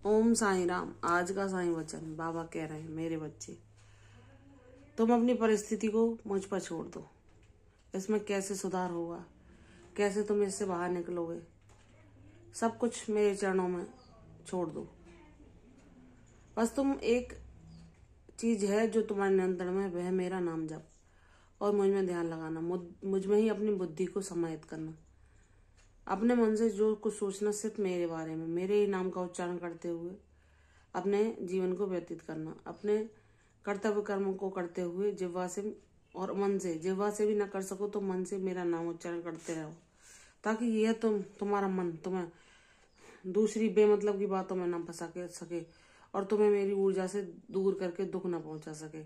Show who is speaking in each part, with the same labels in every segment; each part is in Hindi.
Speaker 1: ओम साईं राम। आज का साईं वचन बाबा कह रहे हैं, मेरे बच्चे तुम अपनी परिस्थिति को मुझ पर छोड़ दो। इसमें कैसे सुधार होगा, कैसे तुम इससे बाहर निकलोगे, सब कुछ मेरे चरणों में छोड़ दो। बस तुम एक चीज है जो तुम्हारे नियंत्रण में, वह मेरा नाम जप और मुझ में ध्यान लगाना, मुझ में ही अपनी बुद्धि को समाहित करना। अपने मन से जो कुछ सोचना, सिर्फ मेरे बारे में, मेरे ही नाम का उच्चारण करते हुए अपने जीवन को व्यतीत करना। अपने कर्तव्य कर्म को करते हुए जिह्वा से और मन से, जिह्वा से भी ना कर सको तो मन से मेरा नाम उच्चारण करते रहो, ताकि यह तुम्हारा मन तुम्हें दूसरी बेमतलब की बातों में ना फंसा के सके और तुम्हें मेरी ऊर्जा से दूर करके दुख ना पहुंचा सके।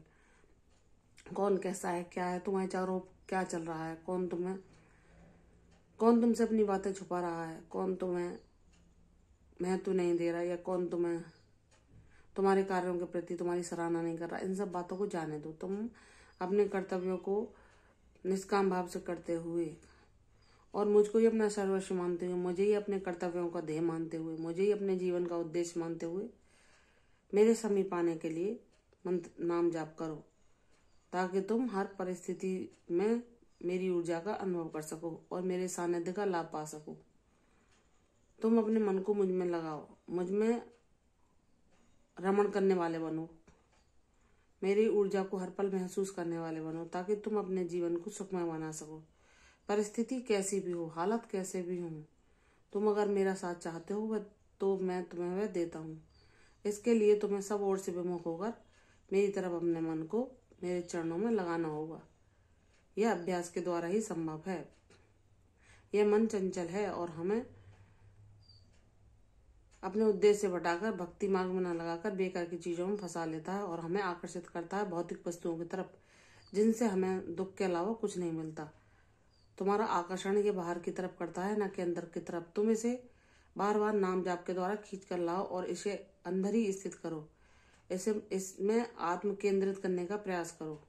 Speaker 1: कौन कैसा है, क्या है, तुम्हारे चारों क्या चल रहा है, कौन तुमसे अपनी बातें छुपा रहा है, कौन तुम्हें महत्व नहीं दे रहा, या कौन तुम्हारे कार्यों के प्रति तुम्हारी सराहना नहीं कर रहा, इन सब बातों को जाने दो। तुम अपने कर्तव्यों को निष्काम भाव से करते हुए और मुझको ही अपना सर्वस्व मानते हुए, मुझे ही अपने कर्तव्यों का ध्येय मानते हुए, मुझे ही अपने जीवन का उद्देश्य मानते हुए मेरे समीप आने के लिए नाम जाप करो, ताकि तुम हर परिस्थिति में मेरी ऊर्जा का अनुभव कर सको और मेरे सानिध्य का लाभ पा सको। तुम अपने मन को मुझ में लगाओ, मुझ में रमण करने वाले बनो, मेरी ऊर्जा को हर पल महसूस करने वाले बनो, ताकि तुम अपने जीवन को सुखमय बना सको। परिस्थिति कैसी भी हो, हालत कैसे भी हो, तुम अगर मेरा साथ चाहते हो तो मैं तुम्हें वह देता हूँ। इसके लिए तुम्हें सब ओर से विमुख होकर मेरी तरफ अपने मन को मेरे चरणों में लगाना होगा। यह अभ्यास के द्वारा ही संभव है। यह मन चंचल है और हमें अपने उद्देश्य से भटाकर भक्ति मार्ग में न लगाकर बेकार की चीजों में फंसा लेता है और हमें आकर्षित करता है भौतिक वस्तुओं की तरफ, जिनसे हमें दुख के अलावा कुछ नहीं मिलता। तुम्हारा आकर्षण ये बाहर की तरफ करता है, न कि अंदर की तरफ। तुम इसे बार बार नाम जाप के द्वारा खींच कर लाओ और इसे अंदर ही स्थित करो। इसमें आत्म केंद्रित करने का प्रयास करो।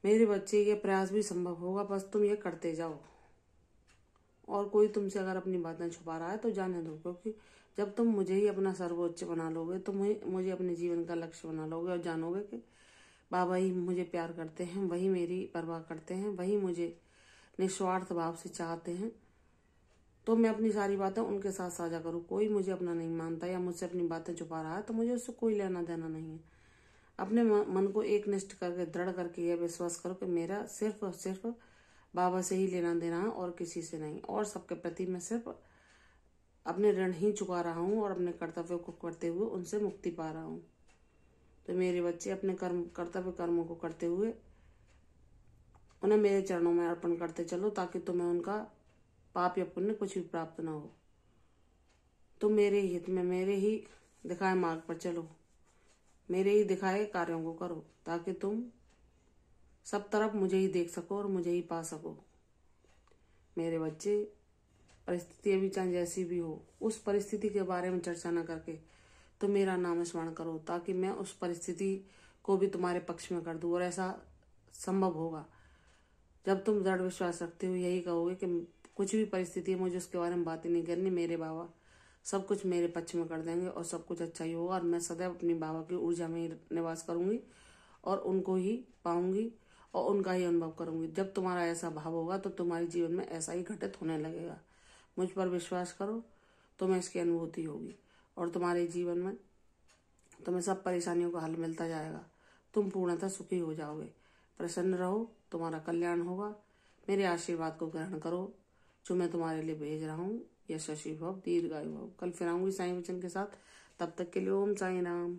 Speaker 1: मेरे बच्चे, ये प्रयास भी संभव होगा, बस तुम ये करते जाओ। और कोई तुमसे अगर अपनी बातें छुपा रहा है तो जाने दो, क्योंकि जब तुम मुझे ही अपना सर्वोच्च बना लोगे, तुम मुझे अपने जीवन का लक्ष्य बना लोगे और जानोगे कि बाबा ही मुझे प्यार करते हैं, वही मेरी परवाह करते हैं, वही मुझे निस्वार्थ भाव से चाहते हैं, तो मैं अपनी सारी बातें उनके साथ साझा करूं। कोई मुझे अपना नहीं मानता या मुझसे अपनी बातें छुपा रहा है तो मुझे उससे कोई लेना देना नहीं है। अपने मन को एक निष्ठ करके, दृढ़ करके यह विश्वास करो कि मेरा सिर्फ और सिर्फ बाबा से ही लेना देना है और किसी से नहीं, और सबके प्रति मैं सिर्फ अपने ऋण ही चुका रहा हूँ और अपने कर्तव्यों को करते हुए उनसे मुक्ति पा रहा हूँ। तो मेरे बच्चे, अपने कर्तव्य कर्मों को करते हुए उन्हें मेरे चरणों में अर्पण करते चलो, ताकि तुम्हें उनका पाप या पुण्य कुछ भी प्राप्त न हो। तुम मेरे हित में, मेरे ही दिखाए मार्ग पर चलो, मेरे ही दिखाए कार्यों को करो, ताकि तुम सब तरफ मुझे ही देख सको और मुझे ही पा सको। मेरे बच्चे, परिस्थिति अभी चाहे जैसी भी हो, उस परिस्थिति के बारे में चर्चा न करके तुम मेरा नाम स्मरण करो, ताकि मैं उस परिस्थिति को भी तुम्हारे पक्ष में कर दूं। और ऐसा संभव होगा जब तुम दृढ़ विश्वास रखते हो, यही कहोगे कि कुछ भी परिस्थिति है, मुझे उसके बारे में बातें नहीं करनी, मेरे बाबा सब कुछ मेरे पक्ष में कर देंगे और सब कुछ अच्छा ही होगा, और मैं सदैव अपनी बाबा की ऊर्जा में ही निवास करूंगी और उनको ही पाऊंगी और उनका ही अनुभव करूंगी। जब तुम्हारा ऐसा भाव होगा तो तुम्हारे जीवन में ऐसा ही घटित होने लगेगा। मुझ पर विश्वास करो, तुम्हें इसकी अनुभूति होगी और तुम्हारे जीवन में तुम्हें सब परेशानियों का हल मिलता जाएगा। तुम पूर्णतः सुखी हो जाओगे। प्रसन्न रहो, तुम्हारा कल्याण होगा। मेरे आशीर्वाद को ग्रहण करो जो मैं तुम्हारे लिए भेज रहा हूँ। यशस्वी भव, दीर्घायु भव। कल फिर आऊंगी साईं वचन के साथ। तब तक के लिए ओम साईं राम।